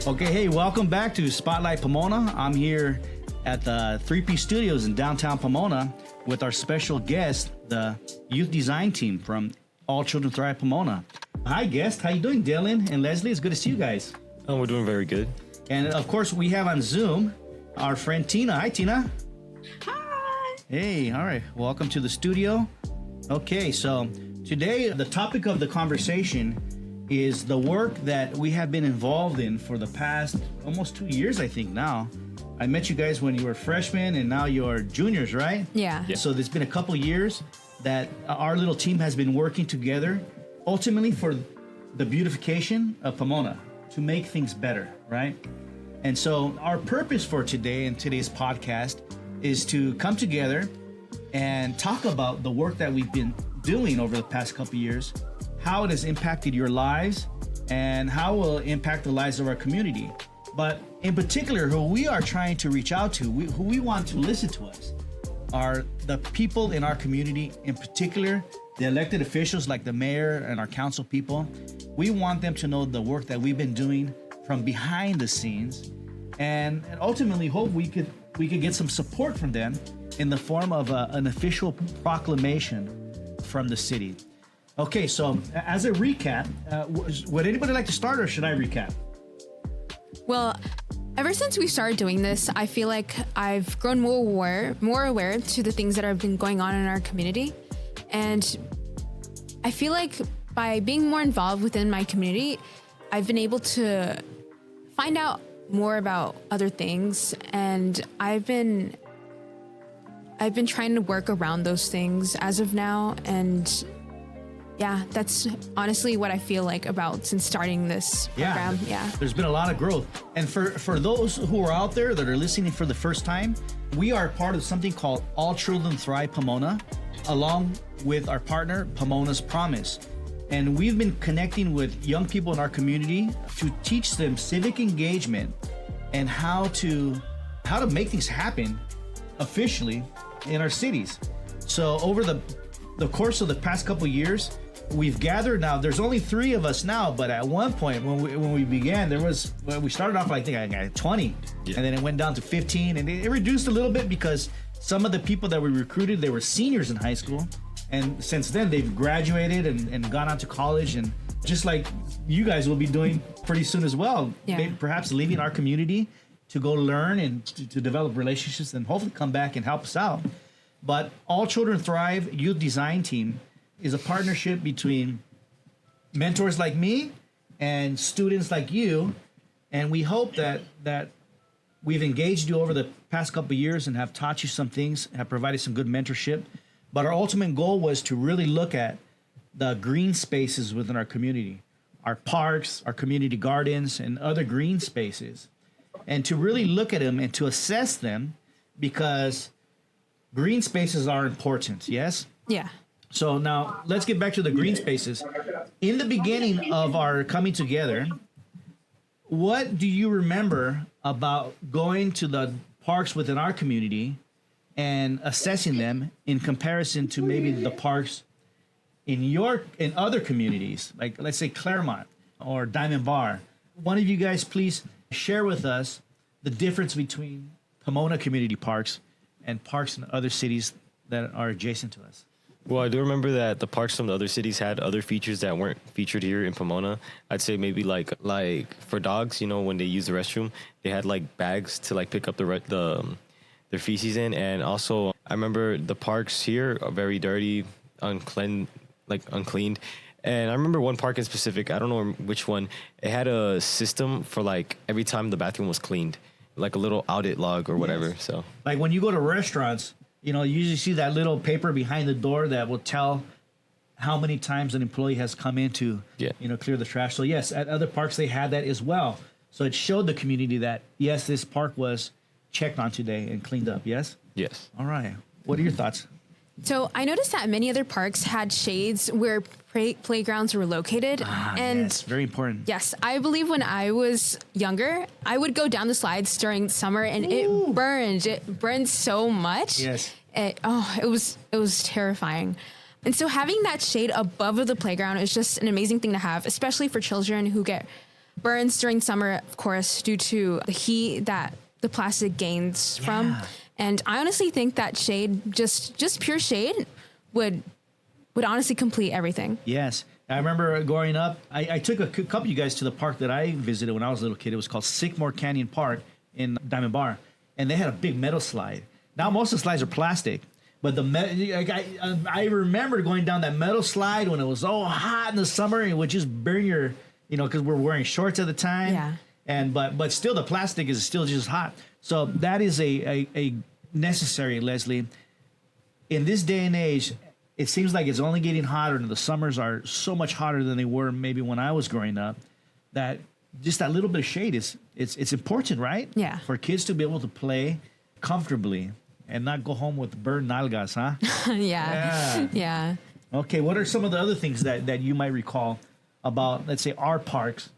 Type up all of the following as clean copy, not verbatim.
Okay, hey, welcome back to Spotlight Pomona. I'm here at the 3P Studios in downtown Pomona with our special guest, the youth design team from All Children Thrive Pomona. Hi, guest. How you doing, Dylan and Leslie? It's good to see you guys. Oh, we're doing very good. And, of course, we have on Zoom our friend Tina. Hi, Tina. Hi. Hey, all right. Welcome to the studio. Okay, so today the topic of the conversation is the work that we have been involved in for the past almost 2 years, I think now. I met you guys when you were freshmen and now you're juniors, right? Yeah. So there's been a couple years that our little team has been working together ultimately for the beautification of Pomona, to make things better, right? And so our purpose for today and today's podcast is to come together and talk about the work that we've been doing over the past couple years, how it has impacted your lives, and how it will impact the lives of our community. But in particular, who we are trying to reach out to, who we want to listen to us, are the people in our community, in particular, the elected officials like the mayor and our council people. We want them to know the work that we've been doing from behind the scenes, and ultimately hope we could get some support from them in the form of an official proclamation from the city. Okay, so as a recap, would anybody like to start, or should I recap? Well, ever since we started doing this, I feel like I've grown more aware to the things that have been going on in our community. And I feel like by being more involved within my community, I've been able to find out more about other things. And I've been trying to work around those things as of now. And yeah, that's honestly what I feel like about since starting this program. Yeah. There's been a lot of growth. And for those who are out there that are listening for the first time, we are part of something called All Children Thrive Pomona, along with our partner, Pomona's Promise. And we've been connecting with young people in our community to teach them civic engagement and how to make things happen officially in our cities. So over the course of the past couple of years, we've gathered now. There's only 3 of us now, but at one point when we began, we started off, I think, at 20, and then it went down to 15, and it reduced a little bit because some of the people that we recruited, they were seniors in high school, and since then they've graduated and gone on to college, and just like you guys will be doing pretty soon as well, perhaps leaving our community to go learn and to develop relationships and hopefully come back and help us out. But All Children Thrive Youth Design Team is a partnership between mentors like me and students like you. And we hope that we've engaged you over the past couple of years and have taught you some things, have provided some good mentorship. But our ultimate goal was to really look at the green spaces within our community, our parks, our community gardens, and other green spaces, and to really look at them and to assess them, because green spaces are important, yes? Yeah. So now let's get back to the green spaces. In the beginning of our coming together, what do you remember about going to the parks within our community and assessing them in comparison to maybe the parks in other communities, like let's say Claremont or Diamond Bar? One of you guys please share with us the difference between Pomona Community Parks and parks in other cities that are adjacent to us. Well, I do remember that the parks from the other cities had other features that weren't featured here in Pomona. I'd say maybe like for dogs, when they use the restroom, they had like bags to like pick up their feces in. And also I remember the parks here are very dirty, uncleaned. And I remember one park in specific, I don't know which one, it had a system for like every time the bathroom was cleaned, like a little audit log or whatever. Yes. So like when you go to restaurants, you usually see that little paper behind the door that will tell how many times an employee has come in to, clear the trash. So yes, at other parks they had that as well. So it showed the community that, yes, this park was checked on today and cleaned up, yes? Yes. All right. What are your thoughts? So I noticed that many other parks had shades where playgrounds were located. And yes, very important. Yes, I believe when I was younger, I would go down the slides during summer, and it burned. It burned so much. Yes. It was terrifying. And so having that shade above of the playground is just an amazing thing to have, especially for children who get burns during summer, of course, due to the heat that the plastic gains from. And I honestly think that shade, just pure shade, would honestly complete everything. Yes. I remember growing up, I took a couple of you guys to the park that I visited when I was a little kid. It was called Sycamore Canyon Park in Diamond Bar. And they had a big metal slide. Now, most of the slides are plastic. But I remember going down that metal slide when it was so hot in the summer. And it would just burn your, because we're wearing shorts at the time. Yeah. But still, the plastic is still just hot. So that is a necessary, Leslie. In this day and age, it seems like it's only getting hotter, and the summers are so much hotter than they were maybe when I was growing up, that just that little bit of shade it's important, right? Yeah. For kids to be able to play comfortably and not go home with burned nalgas, huh? Yeah. Okay, what are some of the other things that you might recall about, let's say, our parks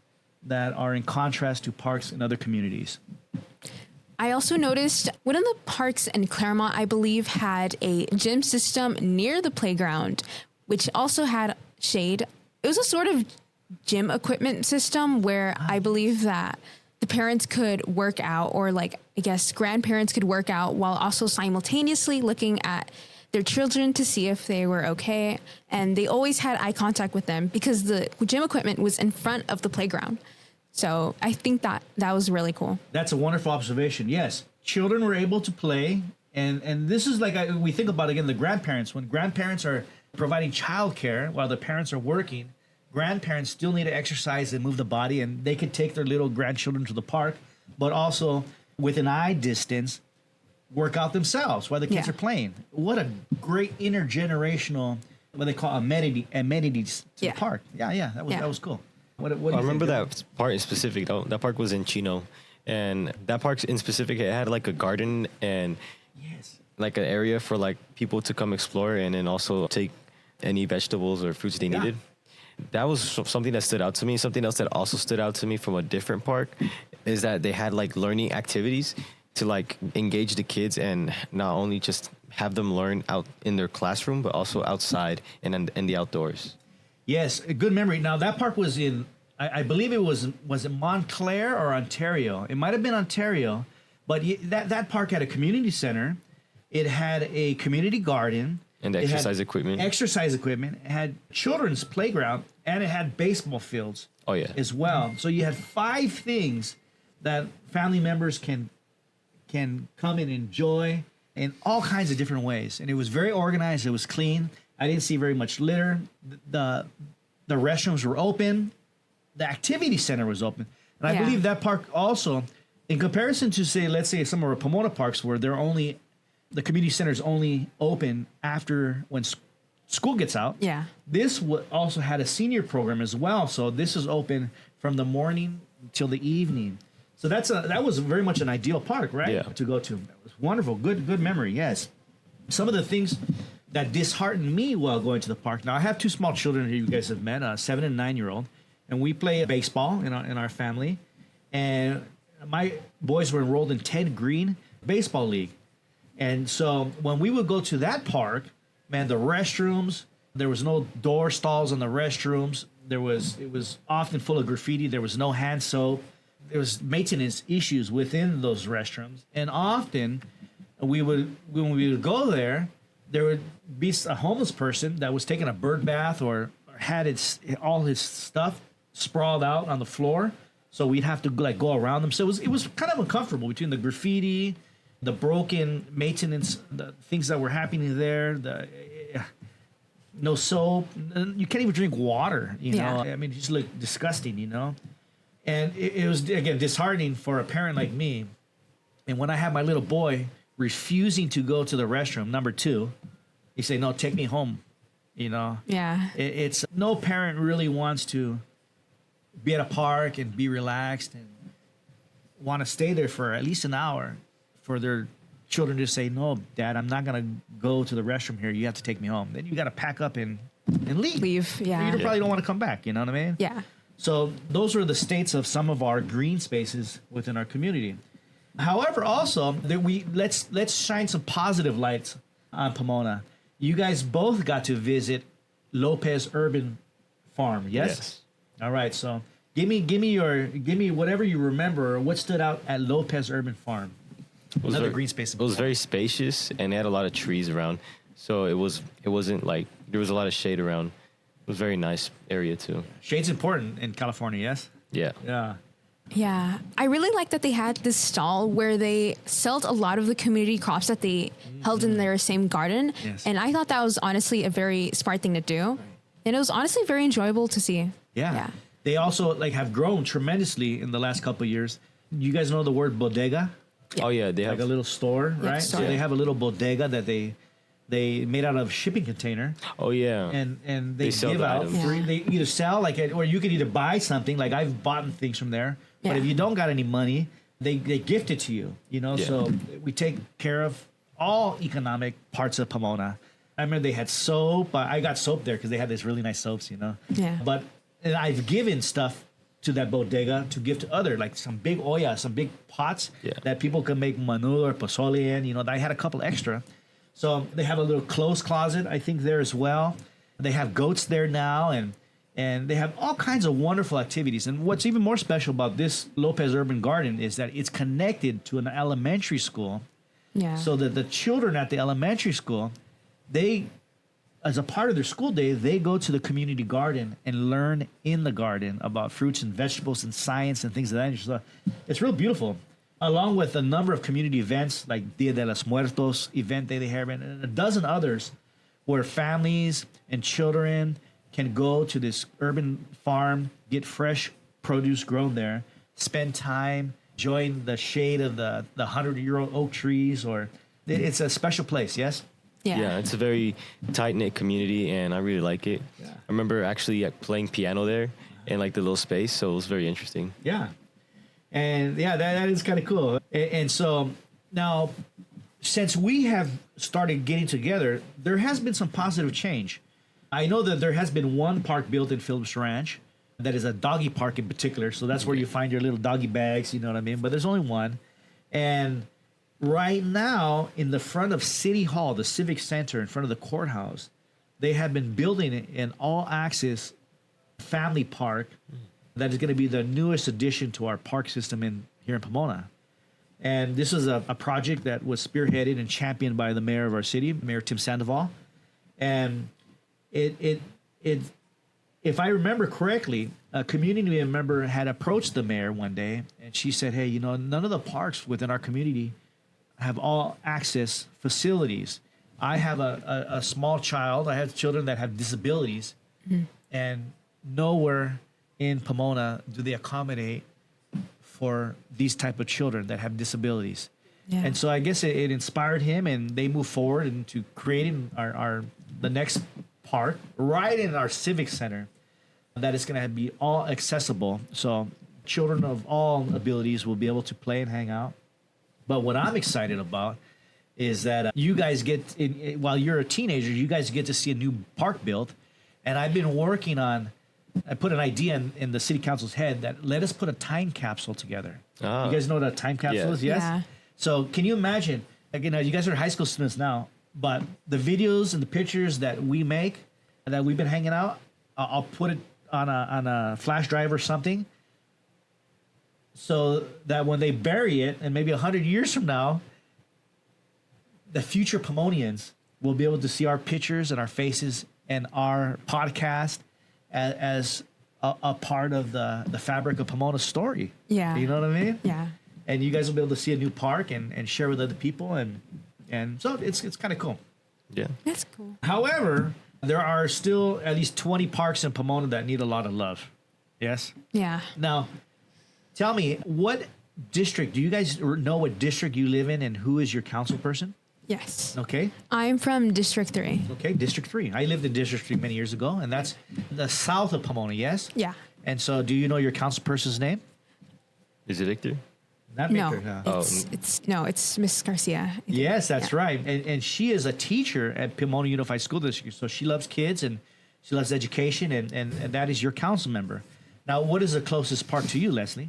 that are in contrast to parks in other communities? I also noticed one of the parks in Claremont, I believe, had a gym system near the playground, which also had shade. It was a sort of gym equipment system where I believe that the parents could work out, or I guess grandparents could work out while also simultaneously looking at their children to see if they were okay. And they always had eye contact with them because the gym equipment was in front of the playground. So I think that was really cool. That's a wonderful observation. Yes, children were able to play. And this is we think about, again, the grandparents. When grandparents are providing childcare while the parents are working, grandparents still need to exercise and move the body, and they could take their little grandchildren to the park, but also with an eye distance, work out themselves while the kids are playing. What a great intergenerational, what they call amenities to the park. Yeah, that was cool. What do you I remember think? that part in specific, though. That park was in Chino. And that park in specific, it had a garden and an area for people to come explore and then also take any vegetables or fruits they needed. That was something that stood out to me. Something else that also stood out to me from a different park is that they had learning activities to engage the kids and not only just have them learn out in their classroom, but also outside and in the outdoors. Yes, a good memory. Now, that park was in, I believe it was it Montclair or Ontario? It might have been Ontario, but that park had a community center. It had a community garden. And exercise equipment. It had children's playground, and it had baseball fields as well. So you had 5 things that family members can come and enjoy in all kinds of different ways. And it was very organized. It was clean. I didn't see very much litter. The restrooms were open. The activity center was open. And I believe that park also, in comparison to, let's say some of our Pomona parks where the community center is only open after when school gets out. Yeah. This also had a senior program as well. So this is open from the morning till the evening. So that was very much an ideal park, right? Yeah. To go to. That was wonderful. Good memory. Yes. Some of the things that disheartened me while going to the park. Now, I have 2 small children who you guys have met, a 7 and 9-year-old, and we play baseball in our family. And my boys were enrolled in Ted Green Baseball League. And so when we would go to that park, man, the restrooms, there was no door stalls in the restrooms. It was often full of graffiti. There was no hand soap. There was maintenance issues within those restrooms. And often when we would go there would be a homeless person that was taking a bird bath or had all his stuff sprawled out on the floor. So we'd have to go around them. So it was kind of uncomfortable between the graffiti, the broken maintenance, the things that were happening there, no soap. You can't even drink water, you know. I mean, it just looked disgusting, And it was, again, disheartening for a parent like me. And when I had my little boy refusing to go to the restroom, number 2, he said, "No, take me home," Yeah. It's no parent really wants to be at a park and be relaxed and want to stay there for at least an hour for their children to say, "No, Dad, I'm not going to go to the restroom here. You have to take me home." Then you got to pack up and leave. Yeah. You probably don't want to come back. You know what I mean? Yeah. So those are the states of some of our green spaces within our community. However, also that let's shine some positive lights on Pomona. You guys both got to visit Lopez Urban Farm, yes? Yes. All right, so Give me whatever you remember. What stood out at Lopez Urban Farm? Another green space. It was very spacious, and it had a lot of trees around. So it wasn't like there was a lot of shade around. It was a very nice area too. Shade's important in California, yes? Yeah. Yeah. Yeah, I really like that they had this stall where they sold a lot of the community crops that they held in their same garden. Yes. And I thought that was honestly a very smart thing to do. And it was honestly very enjoyable to see. Yeah. They also like have grown tremendously in the last couple of years. You guys know the word bodega? Oh yeah, they have Like a little store, right? store. So they have a little bodega that they made out of a shipping container. Oh yeah. And they sell give the out items. free. Yeah. They either sell or you could either buy something. Like I've bought things from there. But Yeah. if you don't got any money, they gift it to you. Yeah. So we take care of all economic parts of Pomona. I remember they had soap. I got soap there because they had this really nice soaps. Yeah. But and I've given stuff to that bodega to give to other, like some big olla, some big pots Yeah. that people can make menudo or pozole in. I had a couple extra. So they have a little clothes closet, I think, there as well. They have goats there now, and they have all kinds of wonderful activities. And what's even more special about this Lopez Urban Garden is that it's connected to an elementary school, Yeah. so that the children at the elementary school, they, as a part of their school day, they go to the community garden and learn in the garden about fruits and vegetables and science and things of that nature. So it's real beautiful, along with a number of community events like Dia de los Muertos event they have, and a dozen others where families and children can go to this urban farm, get fresh produce grown there, spend time, enjoying the shade of the 100-year-old oak trees, or it's a special place, yes? Yeah, it's a very tight-knit community, and I really like it. Yeah. I remember actually playing piano there in like the little space, so it was very interesting. Yeah. And yeah, that is kind of cool. And so now, since we have started getting together, there has been some positive change. I know that there has been one park built in Phillips Ranch that is a doggy park in particular. So that's where you find your little doggy bags, you know what I mean? But there's only one. And right now, in the front of City Hall, the Civic Center, in front of the courthouse, they have been building an all-access family park that is going to be the newest addition to our park system here in Pomona. And this is a project that was spearheaded and championed by the mayor of our city, Mayor Tim Sandoval. And it if I remember correctly, a community member had approached the mayor one day, and she said, hey, none of the parks within our community have all access facilities. I have a small child. I have children that have disabilities, and nowhere in Pomona do they accommodate for these type of children that have disabilities. Yeah. And so I guess it inspired him, and they moved forward into creating the next park right in our civic center that is going to be all accessible. So children of all abilities will be able to play and hang out. But what I'm excited about is that you guys while you're a teenager, you guys get to see a new park built. And I've been working on, I put an idea in the city council's head that let us put a time capsule together. Ah. You guys know what a time capsule is? Yes? Yeah. So can you imagine, again, you guys are high school students now, but the videos and the pictures that we make and that we've been hanging out, I'll put it on a flash drive or something, so that when they bury it, and maybe 100 years from now, the future Pomonians will be able to see our pictures and our faces and our podcast as a part of the fabric of Pomona's story. Yeah. You know what I mean? Yeah. And you guys will be able to see a new park and share with other people, and so it's kind of cool. Yeah. That's cool. However, there are still at least 20 parks in Pomona that need a lot of love. Yes? Yeah. Now, tell me, what district, do you guys know what district you live in and who is your council person? Yes. Okay. I'm from District 3. Okay, District 3. I lived in District 3 many years ago, and that's the south of Pomona, yes? Yeah. And so do you know your council person's name? Is it Victor? Not No, Victor. No. it's Miss Garcia. I think. Yes, that's Yeah. right. And she is a teacher at Pomona Unified School District. So she loves kids and she loves education, and that is your council member. Now, what is the closest park to you, Leslie?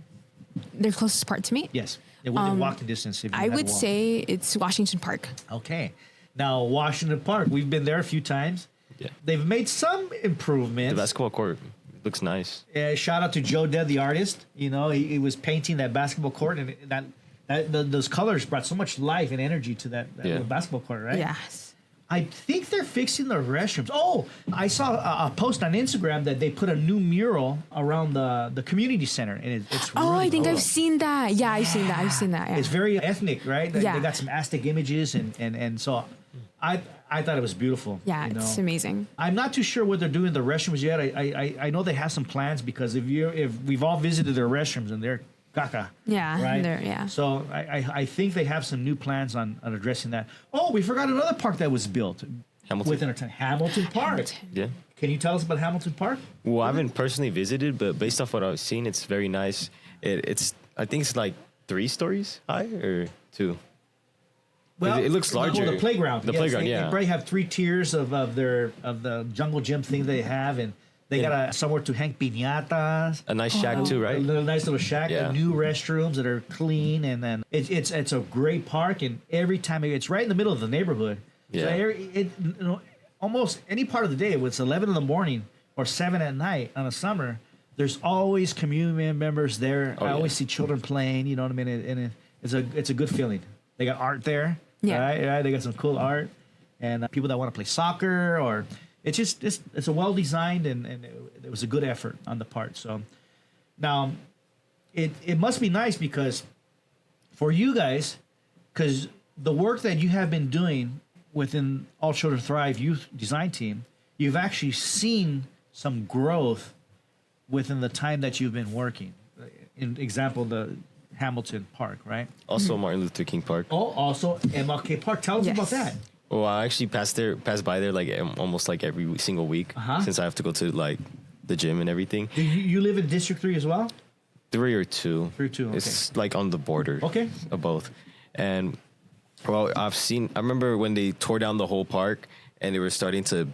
The closest part to me? Yes. Within walking distance. If you I had to would walk. say it's Washington Park. Okay. Now, Washington Park, we've been there a few times. Yeah. They've made some The improvements. basketball court looks nice. Shout out to Joe Dead, the artist. You know, he was painting that basketball court, and those colors brought so much life and energy to that little basketball court, right? Yes. I think they're fixing the restrooms. Oh, I saw a post on Instagram that they put a new mural around the community center, and it's Oh, really I think cool. I've seen that. Yeah, I've seen that. Yeah. It's very ethnic, right? They Yeah. got some Aztec images, and so I thought it was beautiful. Yeah, you know? it's amazing. I'm not too sure what they're doing in the restrooms yet. I know they have some plans, because if we've all visited their restrooms, and they're caca. Yeah, Right? yeah. So I think they have some new plans on addressing that. Oh, we forgot another park that was built within our time. Hamilton Park. Yeah. Can you tell us about Hamilton Park? Well, I haven't personally visited, but based off what I've seen, it's very nice. I think it's like 3 stories high or 2. Well, it looks larger. Well, the playground. The playground, They yeah. probably have 3 tiers of the jungle gym thing they have, and they got somewhere to hang piñatas. A nice shack too, right? A nice little shack. Yeah. New restrooms that are clean, and then it's a great park. And every time it's right in the middle of the neighborhood. Yeah. So almost any part of the day, when it's 11 in the morning or 7 at night on a summer, there's always community members there. I always see children playing. You know what I mean? And it's a good feeling. They got art there. Yeah. Right. They got some cool art, and people that want to play soccer, or it's a well designed, and it was a good effort on the part. So now it must be nice, because for you guys, because the work that you have been doing within All Children Thrive Youth Design Team, you've actually seen some growth within the time that you've been working. In example, the Hamilton Park, right? Also, Martin Luther King Park. Oh, also MLK Park. Tell us Yes. about that. Well, I actually pass by there like almost like every single week, since I have to go to like the gym and everything. Do you live in District 3 as well? 3 or 2. 3 or 2, okay. It's like on the border. Okay. Of both. And well, I remember when they tore down the whole park and they were starting to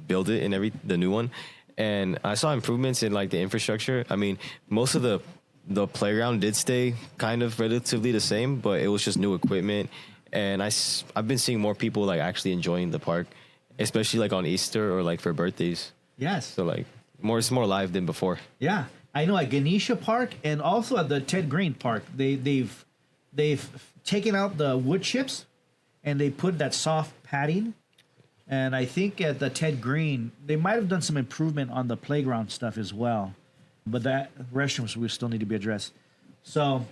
build it and the new one. And I saw improvements in like the infrastructure. I mean, most of the playground did stay kind of relatively the same, but it was just new equipment. And I've been seeing more people like actually enjoying the park, especially like on Easter or like for birthdays. Yes. So like it's more live than before. Yeah, I know at Ganesha Park and also at the Ted Green Park, they've taken out the wood chips, and they put that soft padding. And I think at the Ted Green, they might have done some improvement on the playground stuff as well, but that restrooms will still need to be addressed. So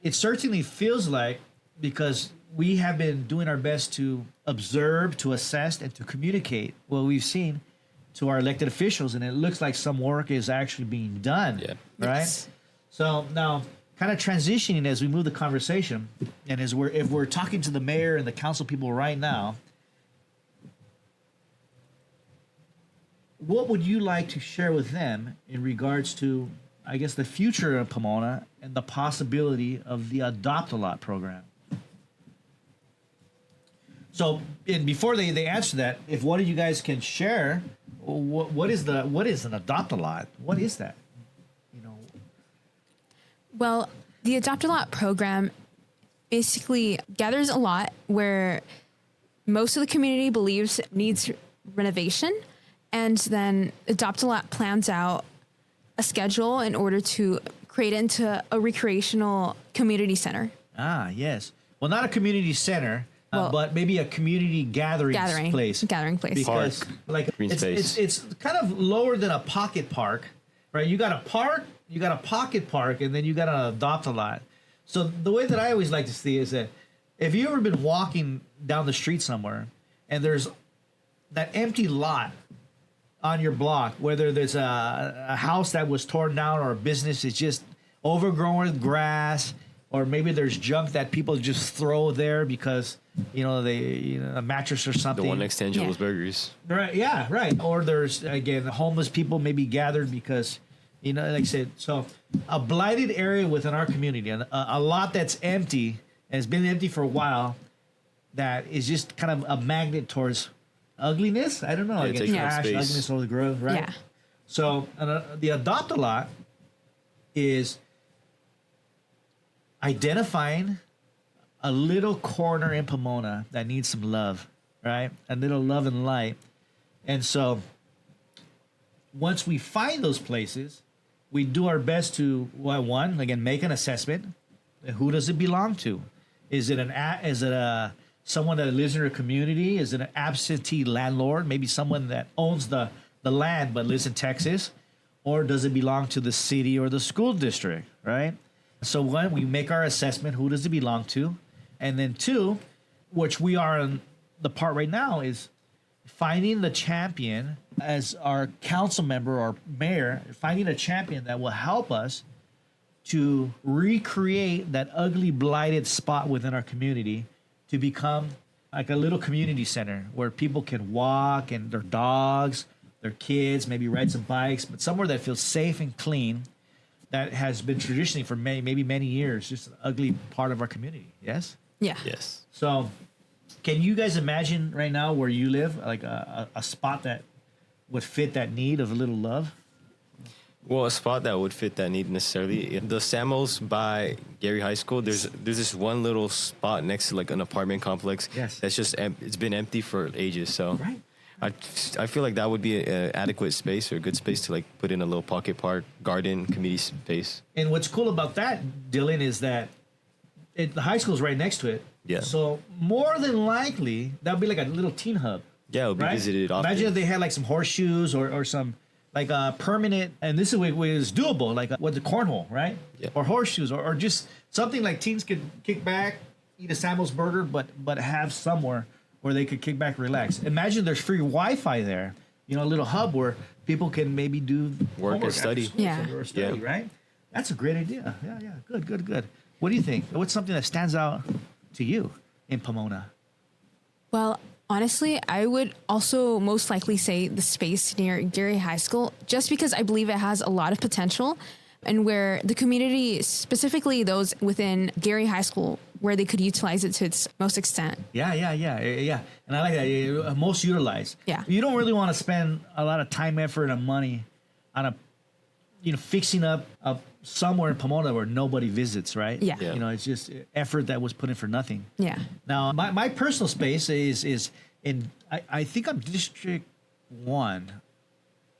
it certainly feels like, because we have been doing our best to observe, to assess, and to communicate what we've seen to our elected officials, and it looks like some work is actually being done. Yeah. Right. Yes. So now, kind of transitioning as we move the conversation, and if we're talking to the mayor and the council people right now, what would you like to share with them in regards to, I guess, the future of Pomona and the possibility of the Adopt-A-Lot program? So, and before they answer that, if one of you guys can share, what is an Adopt-A-Lot? What is that? You know. Well, the Adopt-A-Lot program basically gathers a lot where most of the community believes needs renovation, and then Adopt-A-Lot plans out a schedule in order to create it into a recreational community center. Ah, yes. Well, not a community center, but maybe a community gathering place. Gathering place. Because like Green space. it's kind of lower than a pocket park, right? You got a park, you got a pocket park, and then you got an Adopt-A-Lot. So the way that I always like to see is that if you've ever been walking down the street somewhere and there's that empty lot on your block, whether there's a house that was torn down or a business is just overgrown with grass, or maybe there's junk that people just throw there because a mattress or something. The one next to Angelo's Burgers. Right. Yeah. Right. Or there's again homeless people maybe gathered because, like I said, so a blighted area within our community, and a lot that's empty and has been empty for a while, that is just kind of a magnet towards ugliness. I don't know. Yeah, Again, taking up trash, space. ugliness, all the growth. Right. Yeah. So the Adopt-A-Lot is identifying a little corner in Pomona that needs some love, right? A little love and light. And so once we find those places, we do our best to, well, one, again, make an assessment. Who does it belong to? Is it someone that lives in your community? Is it an absentee landlord? Maybe someone that owns the land but lives in Texas? Or does it belong to the city or the school district, right? So one, we make our assessment, who does it belong to? And then two, which we are in the part right now, is finding the champion as our council member or mayor, finding a champion that will help us to recreate that ugly, blighted spot within our community to become like a little community center where people can walk and their dogs, their kids, maybe ride some bikes, but somewhere that feels safe and clean, that has been traditionally for many years, just an ugly part of our community. Yes? Yeah. Yes. So can you guys imagine right now where you live, like a spot that would fit that need of a little love? Well, a spot that would fit that need necessarily. The Samos by Gary High School, there's this one little spot next to like an apartment complex. Yes. That's just it's been empty for ages. So Right. I feel like that would be an adequate space or a good space to like put in a little pocket park, garden, community space. And what's cool about that, Dylan, is that the high school is right next to it. Yeah. So more than likely, that would be like a little teen hub. Yeah, it would be right? visited often. Imagine if they had like some horseshoes or some like a permanent, and this is what is doable, like what's the cornhole, right? Yeah. Or horseshoes, or just something like teens could kick back, eat a Samuel's burger, but have somewhere where they could kick back, relax. Imagine there's free Wi-Fi there, a little hub where people can maybe do Work and homework study. after school, Yeah. or study, Yeah. right? That's a great idea. Yeah, good. What do you think? What's something that stands out to you in Pomona? Well, honestly, I would also most likely say the space near Gary High School, just because I believe it has a lot of potential and where the community, specifically those within Gary High School, where they could utilize it to its most extent. Yeah. And I like that. Most utilized. Yeah. You don't really want to spend a lot of time, effort, and money on fixing up somewhere in Pomona where nobody visits, right? Yeah. Yeah. It's just effort that was put in for nothing. Yeah. Now, my personal space is in, I think I'm District 1.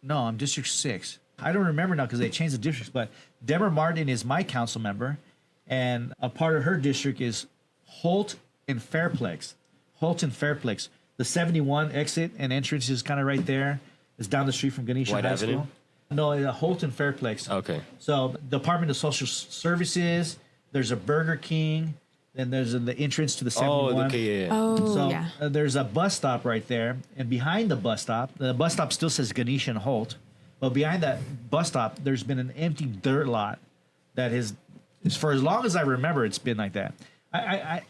No, I'm District 6. I don't remember now because they changed the districts, but Deborah Martin is my council member, and a part of her district is Holt and Fairplex. The 71 exit and entrance is kind of right there. It's down the street from Ganesha White High Avenue? School. No, Holt and Fairplex. Okay. So Department of Social Services, there's a Burger King, then there's the entrance to the 71. Oh, okay, yeah. Oh, So yeah. there's a bus stop right there, and behind the bus stop still says Ganesha and Holt, but behind that bus stop, there's been an empty dirt lot that is for as long as I remember, it's been like that. I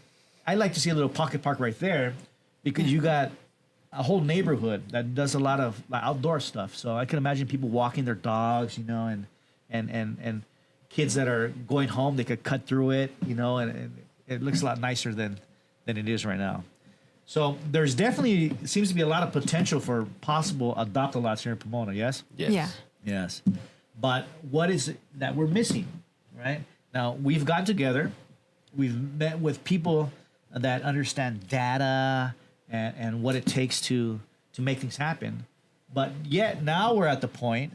like to see a little pocket park right there because you got a whole neighborhood that does a lot of outdoor stuff. So I can imagine people walking their dogs, and kids that are going home, they could cut through it, and it looks a lot nicer than it is right now. So there's definitely seems to be a lot of potential for possible adopt-a-lots here in Pomona, yes? Yes. Yeah. Yes. But what is it that we're missing, right? Now, we've got together, we've met with people that understand data and what it takes to make things happen. But yet now we're at the point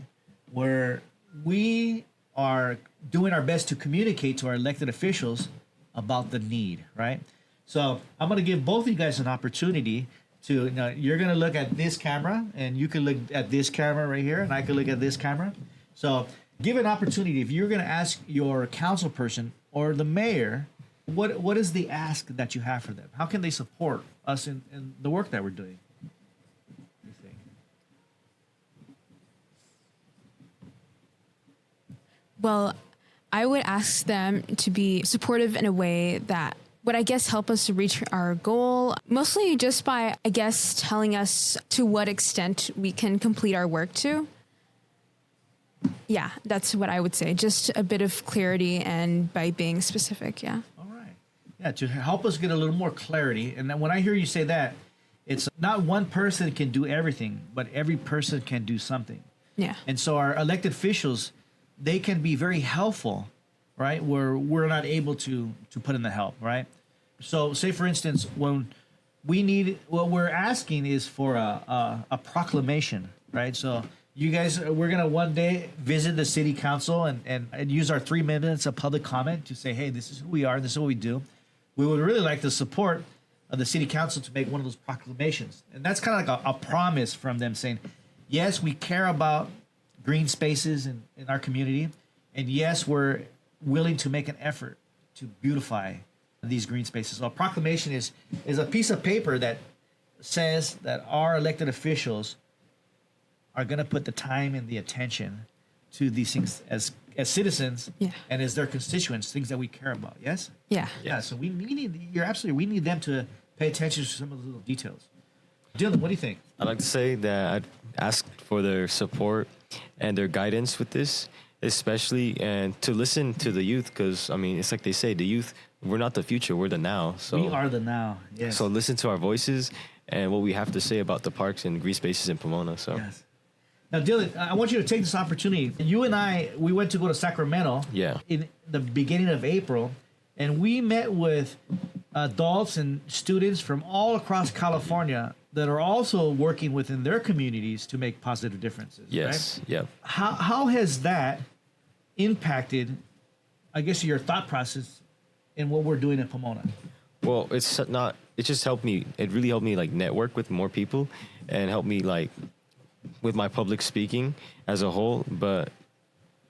where we are doing our best to communicate to our elected officials about the need, right? So I'm going to give both of you guys an opportunity to, you're going to look at this camera, and you can look at this camera right here, and I can look at this camera. So give an opportunity. If you're going to ask your council person or the mayor, what is the ask that you have for them? How can they support us in the work that we're doing? You think? Well, I would ask them to be supportive in a way that would, I guess, help us to reach our goal, mostly just by, I guess, telling us to what extent we can complete our work to. Yeah, that's what I would say. Just a bit of clarity and by being specific, yeah. All right. Yeah, to help us get a little more clarity. And then when I hear you say that, it's not one person can do everything, but every person can do something. Yeah. And so our elected officials, they can be very helpful, right? Where we're not able to put in the help, right? So say, for instance, when we need, what we're asking is for a proclamation, right? So You guys, we're going to one day visit the city council and use our 3 minutes of public comment to say, hey, this is who we are, this is what we do. We would really like the support of the city council to make one of those proclamations. And that's kind of like a promise from them saying, yes, we care about green spaces in our community. And yes, we're willing to make an effort to beautify these green spaces. So a proclamation is a piece of paper that says that our elected officials are going to put the time and the attention to these things as citizens and as their constituents, things that we care about. Yes? Yeah. So we need, you're absolutely, we need them to pay attention to some of the little details. Dylan, what do you think? I'd like to say that I'd ask for their support and their guidance with this, especially, and to listen to the youth, because, I mean, it's like they say, the youth, we're not the future, we're the now. So we are the now, yes. So listen to our voices and what we have to say about the parks and green spaces in Pomona. So. Yes. Now, Dylan, I want you to take this opportunity. You and I, we went to go to Sacramento in the beginning of April, and we met with adults and students from all across California that are also working within their communities to make positive differences. Yes, right? yeah. How has that impacted, I guess, your thought process in what we're doing in Pomona? Well, it just helped me. It really helped me like network with more people and help me like with my public speaking as a whole. But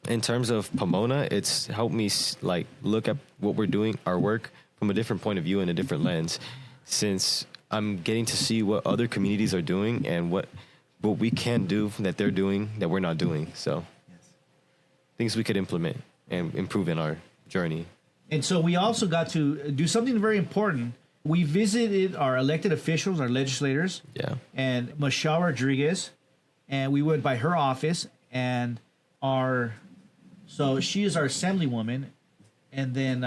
in terms of Pomona, it's helped me like look at what we're doing, our work, from a different point of view and a different lens, since I'm getting to see what other communities are doing and what we can do that they're doing that we're not doing. So things we could implement and improve in our journey. And so we also got to do something very important. We visited our elected officials, our legislators, and Michelle Rodriguez, and we went by her office, and so she is our assemblywoman, and then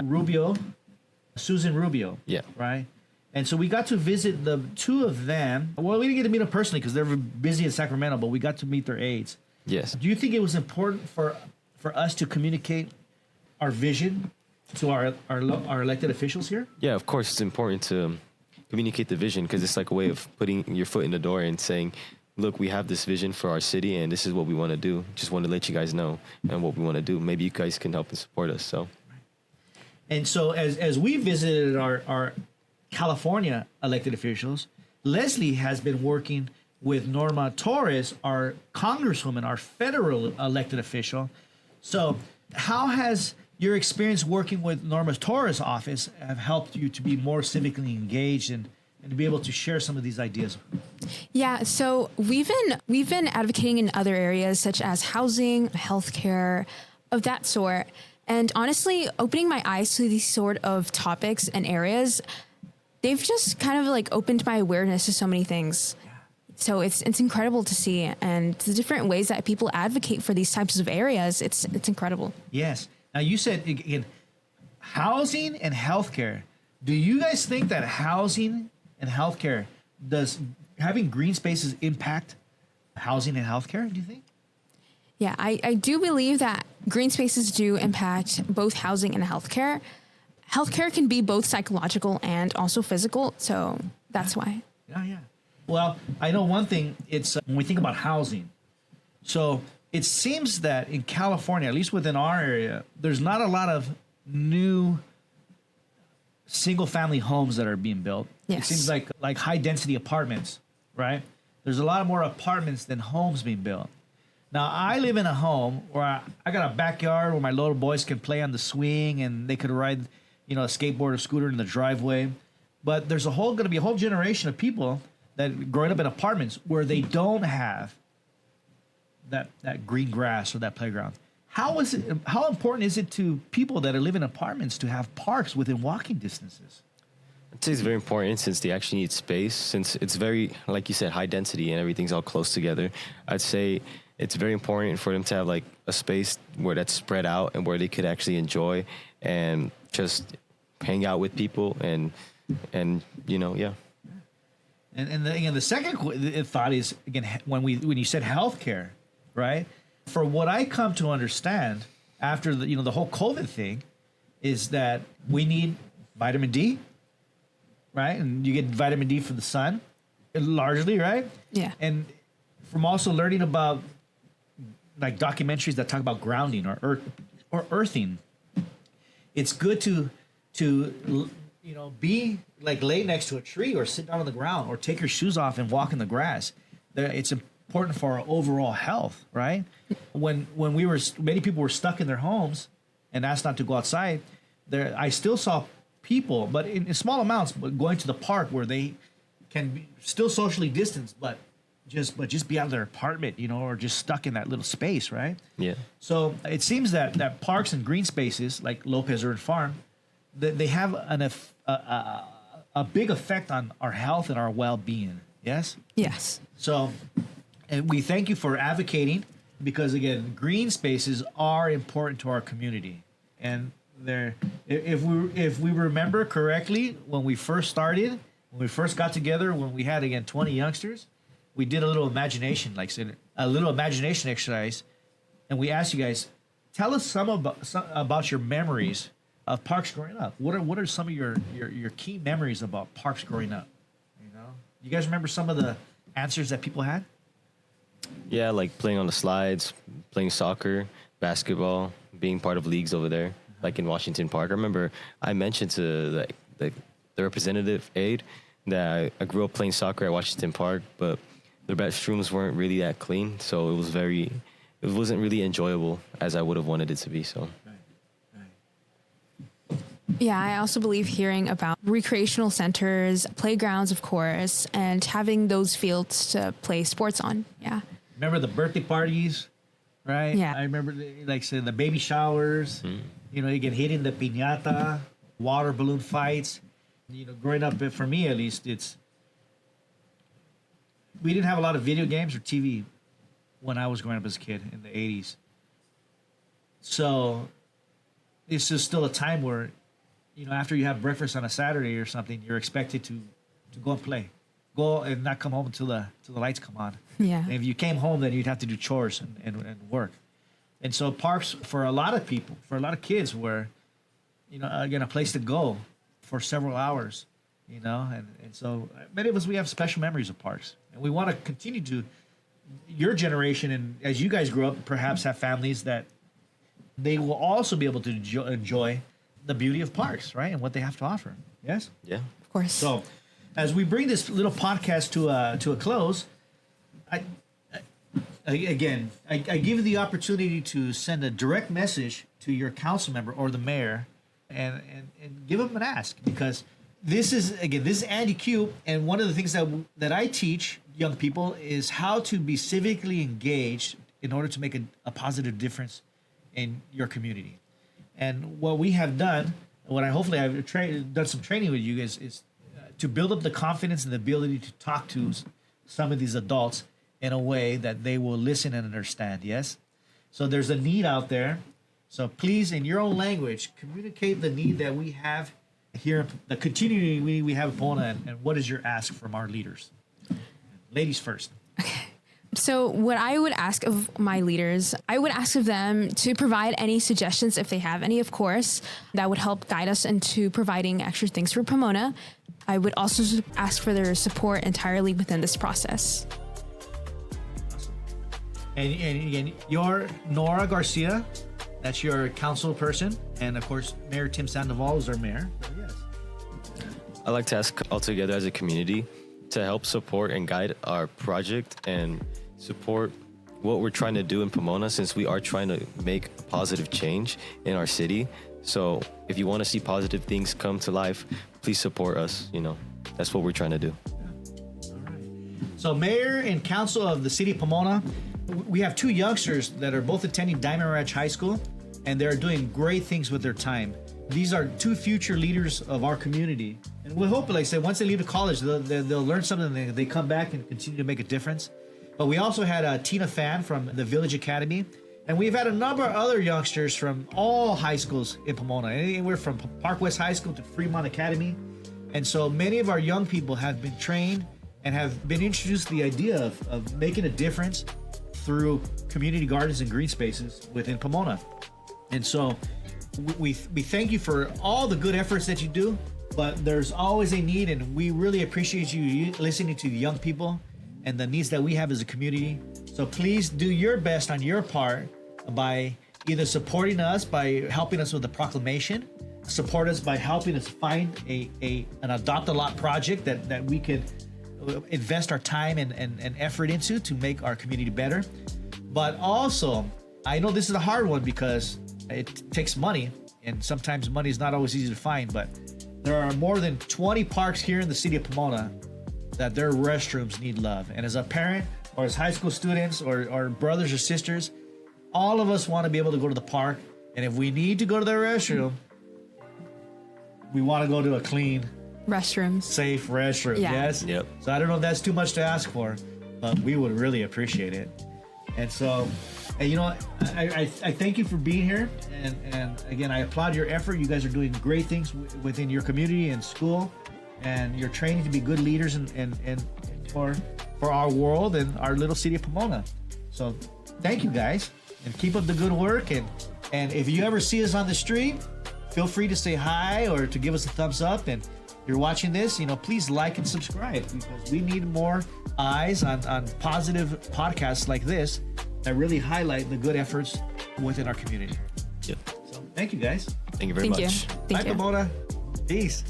Susan Rubio, right? And so we got to visit the two of them. Well, we didn't get to meet them personally because they're busy in Sacramento, but we got to meet their aides. Yes. Do you think it was important for us to communicate our vision to our elected officials here? Yeah, of course, it's important to communicate the vision because it's like a way of putting your foot in the door and saying, look, we have this vision for our city and this is what we want to do. Just want to let you guys know and what we want to do. Maybe you guys can help and support us. So, and so as we visited our California elected officials, Leslie has been working with Norma Torres, our congresswoman, our federal elected official. So how has your experience working with Norma Torres' office have helped you to be more civically engaged and to be able to share some of these ideas? Yeah, so we've been advocating in other areas such as housing, healthcare, of that sort. And honestly, opening my eyes to these sort of topics and areas, they've just kind of like opened my awareness to so many things. So it's incredible to see, and the different ways that people advocate for these types of areas. It's incredible. Yes. Now you said again, housing and healthcare. Do you guys think that housing and healthcare does having green spaces impact housing and healthcare? Do you think? Yeah, I do believe that green spaces do impact both housing and healthcare. Healthcare can be both psychological and also physical, so that's why. Yeah. Well, I know one thing. It's when we think about housing. So it seems that in California, at least within our area, there's not a lot of new single-family homes that are being built. Yes. It seems like high-density apartments, right? There's a lot more apartments than homes being built. Now, I live in a home where I got a backyard where my little boys can play on the swing and they could ride, a skateboard or scooter in the driveway. But there's going to be a whole generation of people that growing up in apartments where they don't have that green grass or that playground. How important is it to people that live in apartments to have parks within walking distances? I'd say it's very important since they actually need space, since it's very, like you said, high density and everything's all close together. I'd say it's very important for them to have like a space where that's spread out and where they could actually enjoy and just hang out with people and yeah. And again, the second thought is, again, when you said healthcare, right? For what I come to understand after the whole COVID thing is that we need vitamin D, right? And you get vitamin D from the sun, largely, right? Yeah. And from also learning about like documentaries that talk about grounding or earthing. It's good to be like lay next to a tree or sit down on the ground or take your shoes off and walk in the grass. It's important for our overall health, right? When many people were stuck in their homes and asked not to go outside, I still saw people, but in small amounts, but going to the park where they can be still socially distanced, but just be out of their apartment, or just stuck in that little space, right? Yeah. So it seems that parks and green spaces like Lopez Urban Farm, they have a big effect on our health and our well-being. Yes? Yes. So, and we thank you for advocating, because again, green spaces are important to our community. And if we remember correctly, when we first got together, when we had, again, 20 youngsters, we did a little imagination exercise, and we asked you guys, tell us some about your memories of parks growing up. What are some of your key memories about parks growing up? You guys remember some of the answers that people had? Yeah, like playing on the slides, playing soccer, basketball, being part of leagues over there, like in Washington Park. I remember I mentioned to the representative aide that I grew up playing soccer at Washington Park, but the restrooms weren't really that clean, so it wasn't really enjoyable as I would have wanted it to be. So. Yeah, I also believe hearing about recreational centers, playgrounds, of course, and having those fields to play sports on. Yeah. Remember the birthday parties, right? Yeah. I remember, the baby showers. You get hit in the piñata, water balloon fights. Growing up, for me at least, we didn't have a lot of video games or TV when I was growing up as a kid in the 80s. So it's just still a time where, after you have breakfast on a Saturday or something, you're expected to go and play. Go and not come home until the lights come on. Yeah. And if you came home, then you'd have to do chores and work. And so parks, for a lot of people, for a lot of kids, were, again, a place to go for several hours, and so many of us, we have special memories of parks, and we want to continue to, your generation, and as you guys grow up, perhaps have families that they will also be able to enjoy the beauty of parks, right, and what they have to offer. Yes? Yeah. Of course. So as we bring this little podcast to a close, I give you the opportunity to send a direct message to your council member or the mayor and give them an ask, because this is Andy Q, and one of the things that I teach young people is how to be civically engaged in order to make a positive difference in your community. And what we have done, hopefully I've done some training with you guys, is to build up the confidence and the ability to talk to some of these adults in a way that they will listen and understand. Yes? So there's a need out there. So please, in your own language, communicate the need that we have here, the continuity we have in Pomona, and what is your ask from our leaders? Ladies first. Okay. So what I would ask of my leaders, I would ask of them to provide any suggestions, if they have any, of course, that would help guide us into providing extra things for Pomona. I would also ask for their support entirely within this process. And again, you're Nora Garcia. That's your council person. And of course, Mayor Tim Sandoval is our mayor. So yes. I'd like to ask all together as a community to help support and guide our project and support what we're trying to do in Pomona, since we are trying to make a positive change in our city. So if you want to see positive things come to life, please support us. That's what we're trying to do. All right. So Mayor and Council of the City of Pomona, we have two youngsters that are both attending Diamond Ranch High School, and they're doing great things with their time. These are two future leaders of our community. And we hope, like I said, once they leave to college, they'll learn something and they come back and continue to make a difference. But we also had Tina Fan from the Village Academy. And we've had a number of other youngsters from all high schools in Pomona, anywhere from Park West High School to Fremont Academy. And so many of our young people have been trained and have been introduced to the idea of making a difference through community gardens and green spaces within Pomona. And so we thank you for all the good efforts that you do, but there's always a need, and we really appreciate you listening to the young people and the needs that we have as a community So please do your best on your part by either supporting us by helping us with the proclamation, support us by helping us find an adopt a lot project that we could invest our time and effort into to make our community better. But also, I know this is a hard one because it takes money, and sometimes money is not always easy to find, but there are more than 20 parks here in the city of Pomona that their restrooms need love. And as a parent, or as high school students, or brothers or sisters, all of us want to be able to go to the park. And if we need to go to the restroom, we want to go to a clean, Restrooms. safe restroom. Yeah. Yes? Yep. So I don't know if that's too much to ask for, but we would really appreciate it. And so, and you know, I thank you for being here. And again, I applaud your effort. You guys are doing great things within your community and school. And you're training to be good leaders and for our world and our little city of Pomona. So thank you guys, and keep up the good work. And if you ever see us on the street, feel free to say hi or to give us a thumbs up. And if you're watching this, you know, please like and subscribe, because we need more eyes on positive podcasts like this that really highlight the good efforts within our community. Yep. So thank you guys. Thank you very Thank much. you. Bye, Thank you. Pomona. Peace.